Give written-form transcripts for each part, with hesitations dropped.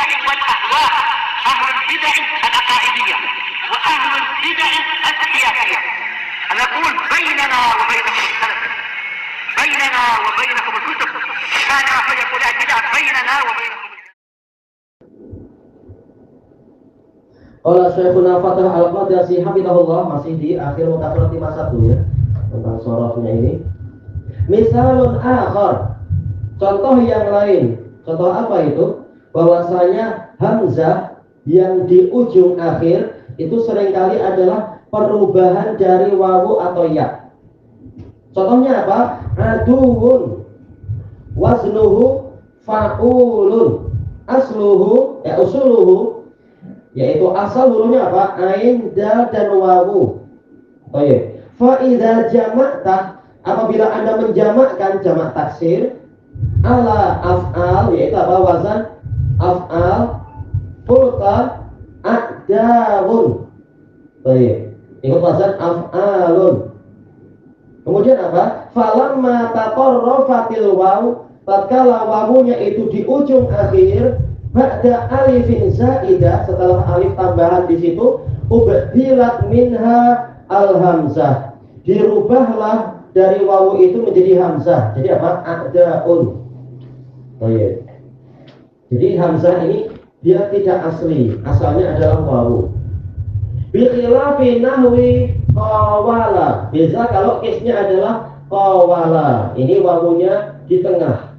البدع والأهواء، أهل البدع العقائدية وأهل البدع السياسية. نقول بيننا وبينكم السلف، بيننا وبينكم الكتب، كان فيقول البدع بيننا وبينكم. Qala Syekhuna Fatah Al-Qadasi hafizahullah, masih di akhir mutakhir 51 ya, tentang sorofnya ini. Misalun akhar, contoh yang lain. Contoh apa itu? Bahwasanya hamzah yang di ujung akhir itu seringkali adalah perubahan dari wawu atau ya. Contohnya apa? Aduun, waznuhu fa'ulun, asluhu ya usuluhu, yaitu asal hurufnya apa? Ain, dal, dan wawu. Oh iya. Fa idza jama'ta, apabila Anda menjamakkan jamak taksir ala af'al, yaitu apa? Wazan af'al, qulta a'dawun. Oh iya. Ikut wazan af'alun. Kemudian apa? Falamma tatarrafatil waw, tatkala wawunya itu di ujung akhir, ba'da alifin zaidah, setelah alif tambahan di situ, ubdilat minha al-hamzah, dirubahlah dari wawu itu menjadi hamzah. Jadi apa? A'daun. Oh iya. Jadi hamzah ini dia tidak asli, asalnya adalah wawu. Bi khilafi nahwi qawala. Biasa kalau case-nya adalah qawala, ini wawunya di tengah.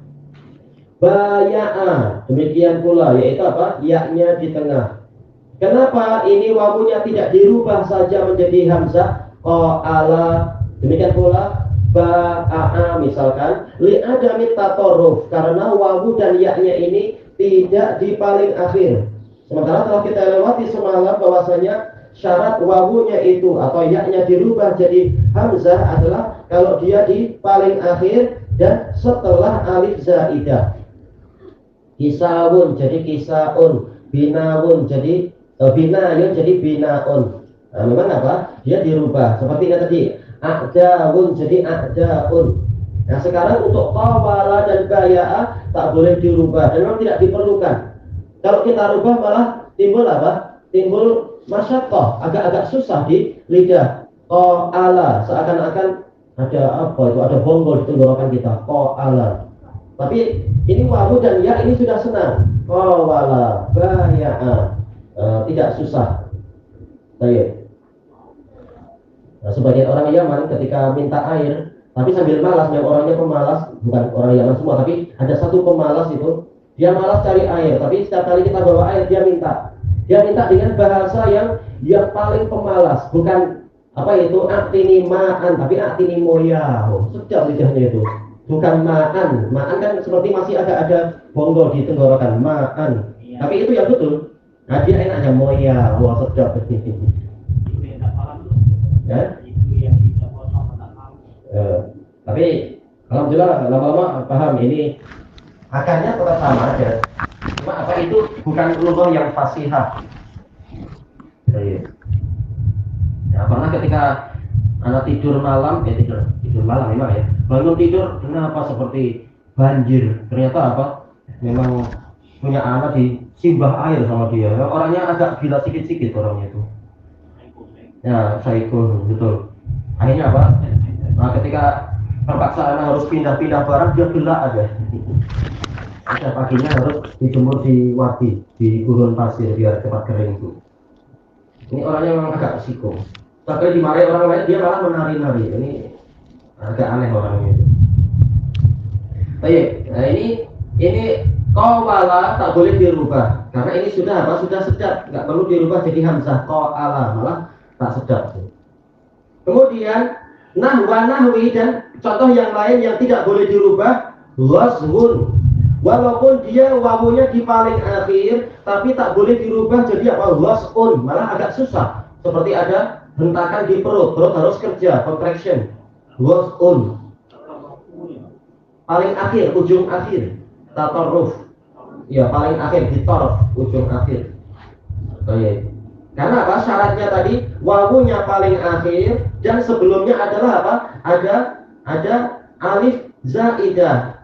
Baya'a, demikian pula, yaitu apa? Ya-nya di tengah. Kenapa ini wawunya tidak dirubah saja menjadi hamzah? Qala, demikian pula ba'a misalkan, li'adami tatoruf, karena wawu dan ya-nya ini tidak di paling akhir. Sementara telah kita lewati semalam bahwasanya syarat wawunya itu atau ya-nya dirubah jadi hamzah adalah kalau dia di paling akhir dan setelah alif zaidah. Kisawun jadi kisaun, binawun jadi binayun jadi binaun. Nah, memang apa? Dia dirubah seperti yang tadi, a'dawun jadi a'daun. Nah, sekarang untuk qawala dan baya'a tak boleh dirubah dan memang tidak diperlukan. Kalau kita rubah malah timbul apa? Timbul masyaqqah, agak-agak susah di lidah. Qala, seakan-akan ada apa itu? Ada bonggol di tenggorokan kita. Qala. Tapi ini wawu dan ya ini sudah senang. Qawala, baya'a, tidak susah. Baik. Nah, sebagian orang Yaman ketika minta air, tapi sambil malas, yang orangnya pemalas, bukan orang Yaman semua, tapi ada satu pemalas itu, dia malas cari air, tapi setiap kali kita bawa air dia minta dengan bahasa yang paling pemalas, bukan apa itu atini ma'an, tapi atini moya. Sedap lidahnya itu. Bukan ma'an kan seperti masih ada bonggol di tenggorokan, ma'an. Iya. Tapi itu yang betul. Nah, dia enaknya moya. Wah, sedap. Ya? Tapi alhamdulillah lama-lama paham, ini akarnya tetap sama aja. Cuma apa itu bukan lughah yang fasihah. Ya, pernah ketika anak tidur malam, tidur malam memang ya. Bangun tidur, kenapa seperti banjir? Ternyata apa? Memang punya anak disimbah air sama dia. Orangnya agak gila sikit-sikit orangnya itu. Ya, psycho, betul. Akhirnya apa? Nah, ketika terpaksa anak harus pindah-pindah barang, dia gelak aja. Setiap paginya harus dijemur di wadi, di gurun pasir biar cepat kering itu. Ini orangnya memang agak psiko. Tapi dimarahi orang lain, dia malah menari-nari. Ini agak aneh orangnya itu. Baik, nah ini qawala tak boleh dirubah karena ini sudah apa? Sudah sedap, nggak perlu dirubah jadi hamzah. Qawala malah tak sedap. Kemudian nahwa nahwi dan contoh yang lain yang tidak boleh dirubah, waswun. Walaupun dia wawunya di paling akhir, tapi tak boleh dirubah jadi apa? Wasun, malah agak susah. Seperti ada hentakan di perut harus kerja, contraction. Wasun. Paling akhir, ujung akhir. Tatarruf. Ya, paling akhir di taraf, ujung akhir. Baik. Karena apa? Syaratnya tadi wawunya paling akhir dan sebelumnya adalah apa? Ada alif zaidah.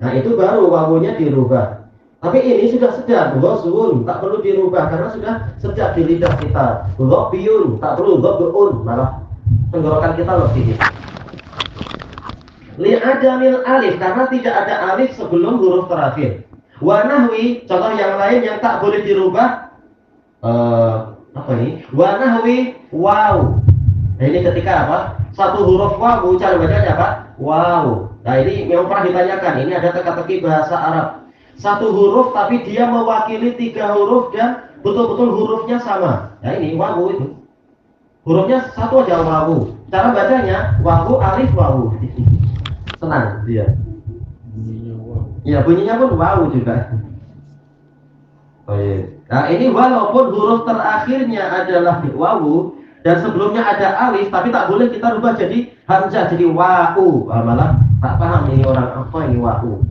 Nah, itu baru wawunya dirubah. Tapi ini sudah sedap, ghoswun, tak perlu dirubah karena sudah sedap di lidah kita. Ghobiyun, tak perlu ghobun, malah tenggorokan kita lebih. Li'adamil alif, karena tidak ada alif sebelum huruf terakhir. Wa nahwi, contoh yang lain yang tak boleh dirubah, apa ini? Wa nahwi waw. Nah ini ketika apa? Satu huruf waw, cara bacanya apa? Waw. Nah ini memang pernah ditanyakan, ini ada teka-teki bahasa Arab. Satu huruf tapi dia mewakili 3 huruf dan betul-betul hurufnya sama. Nah ini wawu itu. Hurufnya satu aja wawu. Cara bacanya wawu alif wawu. Senang dia. Ya bunyinya pun wawu juga. Baik. Nah ini walaupun huruf terakhirnya adalah wawu dan sebelumnya ada alif, tapi tak boleh kita rubah jadi hamzah jadi wau. Malah tak paham ini orang apa ini wau.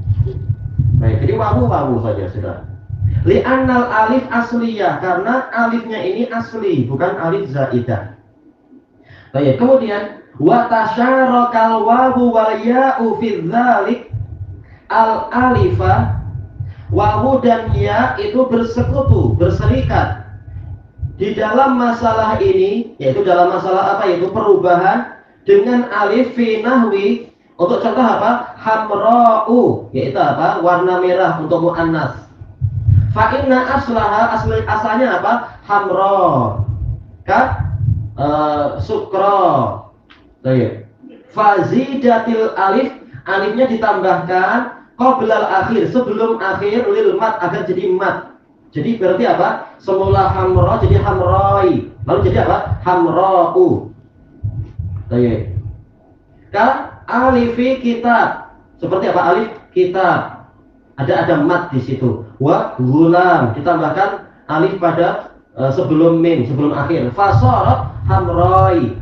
Baik, jadi wawu saja sudah. Li'annal alif asliyah, karena alifnya ini asli, bukan alif zaidah. Baik, kemudian wa tasyarakal wawu wal ya'u fi dzalik al alifa, wawu dan ya itu bersekutu, berserikat di dalam masalah ini, yaitu dalam masalah apa? Yaitu perubahan dengan alif fi nahwi. Untuk contoh apa? Hamra'u, yaitu apa? Warna merah untuk muannas. Fa inna aslaha, asalnya apa? Hamra. Ka sukra. Baik. Fazidatil alif, alifnya ditambahkan qoblal akhir, sebelum akhir lil mat agar jadi mat. Jadi berarti apa? Semula hamra jadi hamroi. Lalu jadi apa? Hamra'u. Baik. Ka alifi kitab, seperti apa alif kitab, ada mat di situ. Wa gulam, ditambahkan alif pada sebelum mim, sebelum akhir. Fasorat hamroi.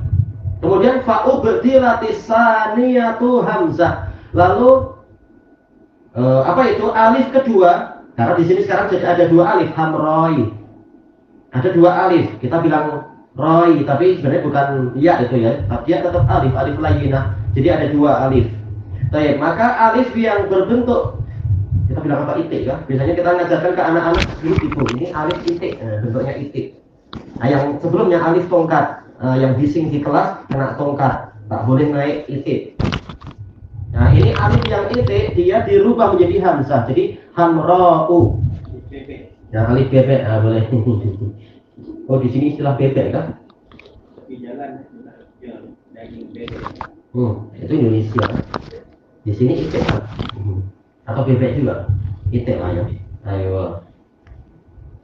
Kemudian fa'ubdilatis saniyatu hamzah. Lalu apa itu alif kedua? Karena di sini sekarang jadi ada 2 alif hamroi. Ada 2 alif. Kita bilang roi, tapi sebenarnya bukan ya itu ya. Dia tetap alif, alif layyinah. Jadi ada 2 alif. Baik, maka alif yang berbentuk, kita bilang apa, itik ya. Biasanya kita ngajarkan ke anak-anak dulu gitu. Ini alif itik, bentuknya itik. Nah, yang sebelumnya alif tongkat, yang bising di kelas kena tongkat, tak boleh naik itik. Nah, ini alif yang itik dia dirubah menjadi hamzah. Jadi hamra'u. Ya, alif bebek, boleh. Oh, di sini istilah bebek kan? Di jalan daging bebek. Itu Indonesia. Di sini itik kan? Atau bebek juga? Itik lah ya. Ayo.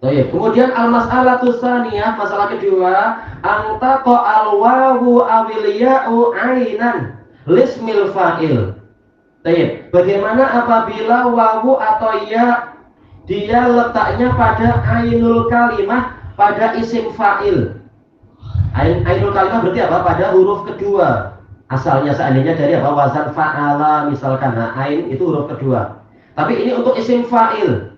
Baik. Kemudian al-mas'alatu tsaniyah, masalah kedua, antaqa al-wawu awil ya'u ainan lismil fa'il. Baik. Bagaimana apabila wawu atau ya dia letaknya pada ainul kalimah, pada isim fa'il. Ainul kalimah berarti apa? Pada huruf kedua. Asalnya seandainya dari apa? Wazan fa'ala misalkan. Nah, ain itu huruf kedua. Tapi ini untuk isim fa'il.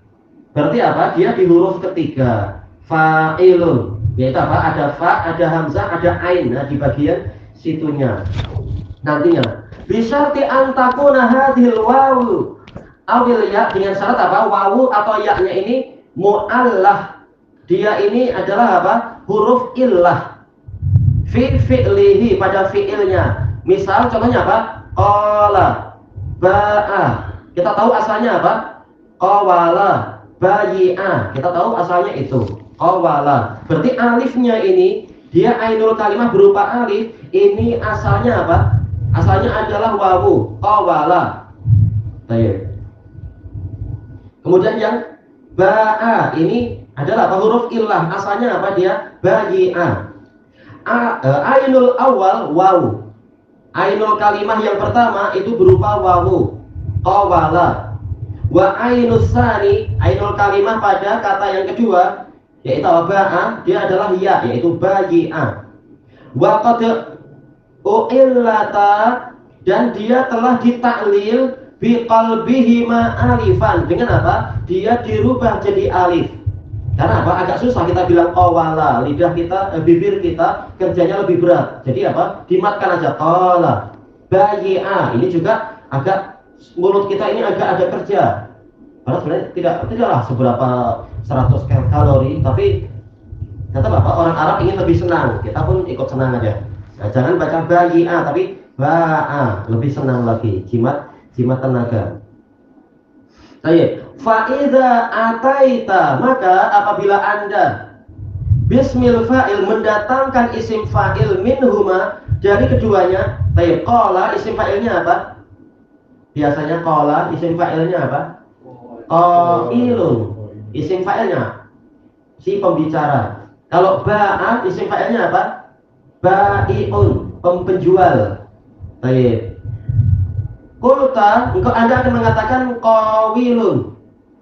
Berarti apa? Dia di huruf ketiga. Fa'ilun. Yaitu apa? Ada fa, ada hamzah, ada ain. Nah, di bagian situnya. Nantinya. Bisyarti antakuna hadhil wawu awil ya, dengan syarat apa? Wawu atau ya-nya ini mu'allah. Dia ini adalah apa? Huruf illah. Fi fi'lihi, pada fi'ilnya. Misal contohnya apa? Qala, ba'a. Kita tahu asalnya apa? Qawala, bayi'a. Kita tahu asalnya itu. Qawala. Berarti alifnya ini dia ainul kalimah berupa alif. Ini asalnya apa? Asalnya adalah wawu. Qawala. Baik. Kemudian yang ba'a ini adalah apa? Huruf illah. Asalnya apa dia? Bayi'a. Ainul awal wawu. Ainul kalimah yang pertama itu berupa wawu, qawala. Wa ainus tsani, ainul kalimah pada kata yang kedua yaitu ba'a, dia adalah ya, yaitu bayi'a. Wa qad u'illata, dan dia telah ditaklil bi qalbihi ma alifan, dengan apa? Dia dirubah jadi alif. Karena apa? Agak susah kita bilang qawala, lidah kita, bibir kita kerjanya lebih berat. Jadi apa? Dimatkan aja qala. Bayi'a, ini juga agak mulut kita ini agak ada kerja. Padahal sebenarnya tidaklah seberapa 100 kalori, tapi kata Bapak orang Arab ingin lebih senang, kita pun ikut senang aja. Nah, jangan baca bayi'a tapi ba'a, lebih senang lagi, jimat tenaga. Baik, faiza ataita, maka apabila Anda bismil fa'il mendatangkan isim fa'il minhuma dari keduanya. Baik, qala isim fa'ilnya apa? Biasanya qala isim fa'ilnya apa? Qailun. Isim fa'ilnya si pembicara. Kalau ba'a isim fa'ilnya apa? Ba'iun, penjual. Baik. Kulta, engkau Anda akan mengatakan qawilun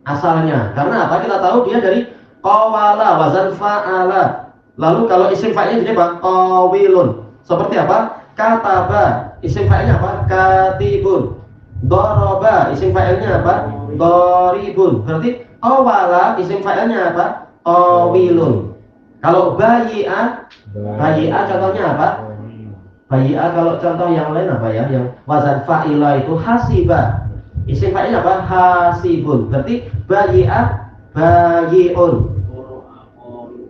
asalnya. Karena apa? Kita tahu dia dari qawala, wazan fa'ala. Lalu kalau isim fa'ilnya jadi apa? Qawilun. Seperti apa? Kataba, isim fa'ilnya apa? Katibun. Doroba, isim fa'ilnya apa? Doribun. Berarti qawala, isim fa'ilnya apa? Qawilun. Kalau bayi'a contohnya apa? Bayi'a kalau contoh yang lain apa ya? Yang wazan fa'ila itu hasiba. Isim fa'ilnya apa? Hasibun. Berarti bayi'a bayi'un.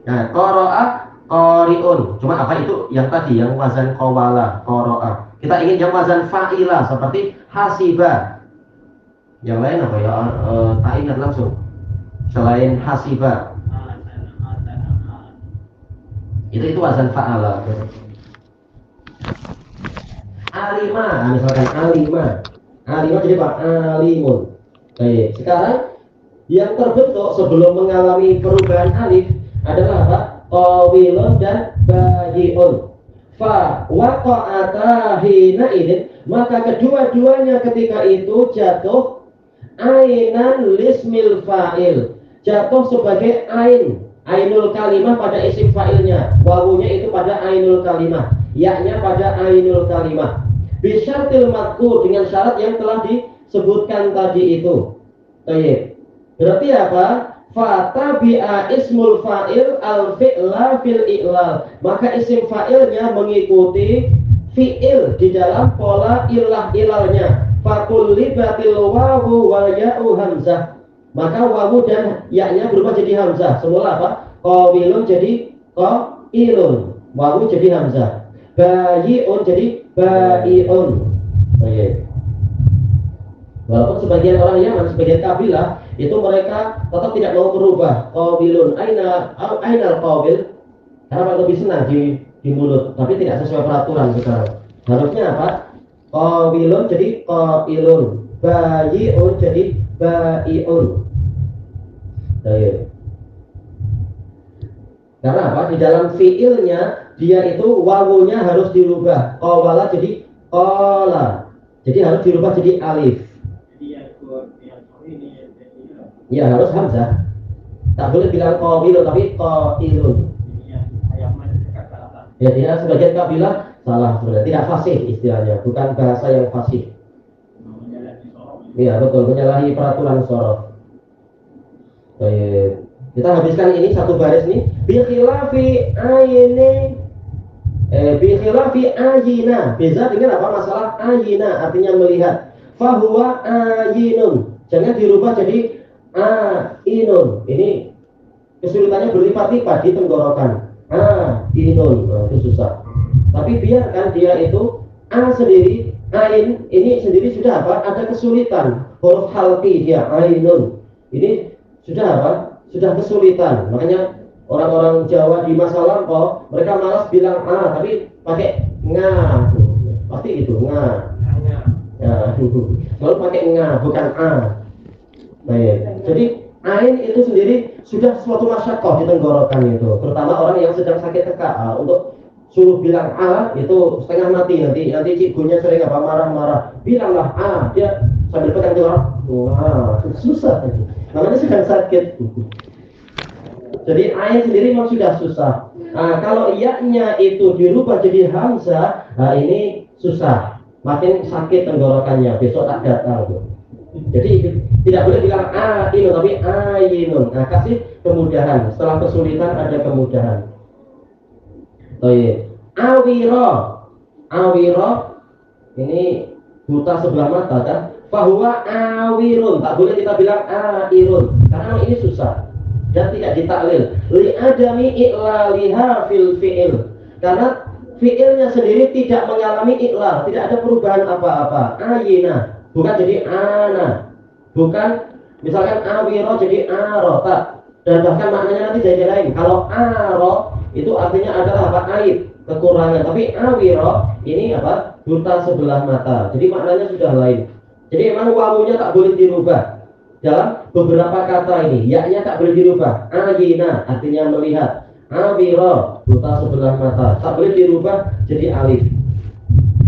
Nah, qara'a qari'un. Cuma apa itu yang tadi yang wazan qawala, qara'a. Kita ingin yang wazan fa'ila seperti hasiba. Yang lain apa ya? Tak ingat langsung. Selain hasiba. Itu wazan fa'ala. Alima, misalkan alima jadi apa? Alimun. Baik, sekarang yang terbentuk sebelum mengalami perubahan alif adalah apa? Qawilun dan bayi'un. Fa waqa'ata hina idin, maka kedua-duanya ketika itu jatuh ainan lismil fa'il, jatuh sebagai ainul kalimah pada isim fa'ilnya, wawunya itu pada ainul kalimah, ya-nya pada ainul kalimah. Bisyartil madkur, dengan syarat yang telah disebutkan tadi itu. Baik. Berarti apa? Fatabi'a ismul fa'il al-fi'la fil i'lal. Maka isim fa'ilnya mengikuti fi'il di dalam pola ilalnya. Fakullibatil wawu wal ya'u hamzah. Maka wawu dan ya-nya berubah jadi hamzah. Semula apa? Qawilun jadi qailun. Wawu jadi hamzah. Bayi'un jadi ba'i'un. Baik. Walaupun sebagian orang Yaman, sebagian kabilah itu mereka tetap tidak mau berubah. Qawilun ainal qawil, karena lebih senang di mulut, tapi tidak sesuai peraturan sekarang. Harusnya apa? Qawilun jadi qailun, bayi'un jadi ba'i'un. Baik. Karena apa? Di dalam fiilnya dia itu wawunya harus dirubah. Qawala jadi qala. Jadi harus dirubah jadi alif. Ya harus hamzah. Tak boleh bilang qawilun tapi qailun. Ya dia sebagian kabilah salah sebenarnya, tidak fasih istilahnya, bukan bahasa yang fasih. Iya betul, menyalahi peraturan shorof. Baik. Kita habiskan ini satu baris nih. Bikhilafi ayina. Beza dengan apa? Masalah ayina artinya melihat. Fahuwa ayinun. Jangan dirubah jadi ainun. Ini kesulitannya berlipat-lipat di tenggorokan. Ainun, itu susah. Tapi biarkan dia itu sendiri, ain ini sendiri sudah apa? Ada kesulitan. Huruf halqi dia ainun. Ini sudah apa? Sudah kesulitan. Makanya orang-orang Jawa di masa lampau mereka malas bilang tapi pakai nga. Pasti itu nga. Ya, selalu pakai nga bukan a. Baik. Jadi ain itu sendiri sudah suatu masyakoh di tenggorokan itu. Terutama orang yang sedang sakit TKA untuk suruh bilang a itu setengah mati nanti cikgunya sering apa marah-marah. Bilanglah a, dia sambil pegang tenggorok. Susah. Namanya sedang sakit. Jadi ain sendiri memang sudah susah. Kalau iya-nya itu dirubah jadi hamzah, ini susah. Makin sakit tenggorokannya. Besok tak datang. Jadi tidak boleh bilang ainun tapi ainun. Kasih kemudahan. Setelah kesulitan ada kemudahan. Awiro ini buta sebelah mata kan? bahwa awirun, tak boleh kita bilang airun, karena ini susah dan tidak ditaklil. Li adami i'laliha fil fi'il, karena fi'ilnya sendiri tidak mengalami iklal, tidak ada perubahan apa-apa. Ayina bukan jadi ana, bukan misalkan awiro jadi arota, dan bahkan maknanya nanti jadi lain. Kalau aro itu artinya adalah apa? Aib, kekurangan. Tapi awiro ini apa? Buta sebelah mata. Jadi maknanya sudah lain. Jadi memang wawunya tak boleh dirubah dalam beberapa kata ini. Ya-nya tak boleh dirubah. Ayina artinya melihat. Awiro buta sebelah mata. Tak boleh dirubah jadi alif.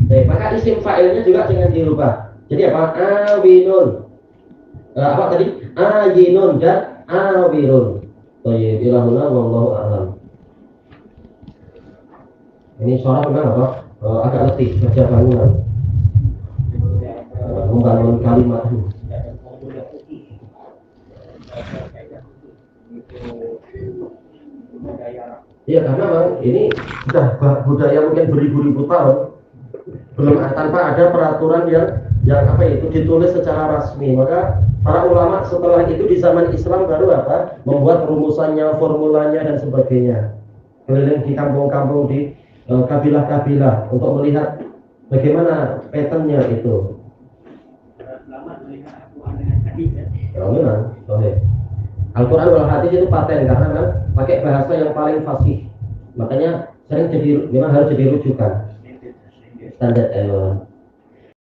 Baik, maka isim fa'ilnya juga jangan dirubah. Jadi apa? Awinun. Apa tadi? Ayinun dan awirun. Baik, ilahuna wallahu a'lam. Ini suara memang apa? Agak letih kerja bangunan. Membangun kalimat. Iya, karena memang ini sudah budaya mungkin beribu-ribu tahun, belum tanpa ada peraturan yang apa itu ditulis secara resmi. Maka para ulama setelah itu di zaman Islam baru apa? Membuat rumusannya, formulanya dan sebagainya. Keliling di kampung-kampung, di kabilah-kabilah untuk melihat bagaimana patternnya itu. Ya memang, Al-Quran wal hadis itu paten karena kan pakai bahasa yang paling fasih. Makanya sering jadi memang harus jadi rujukan standar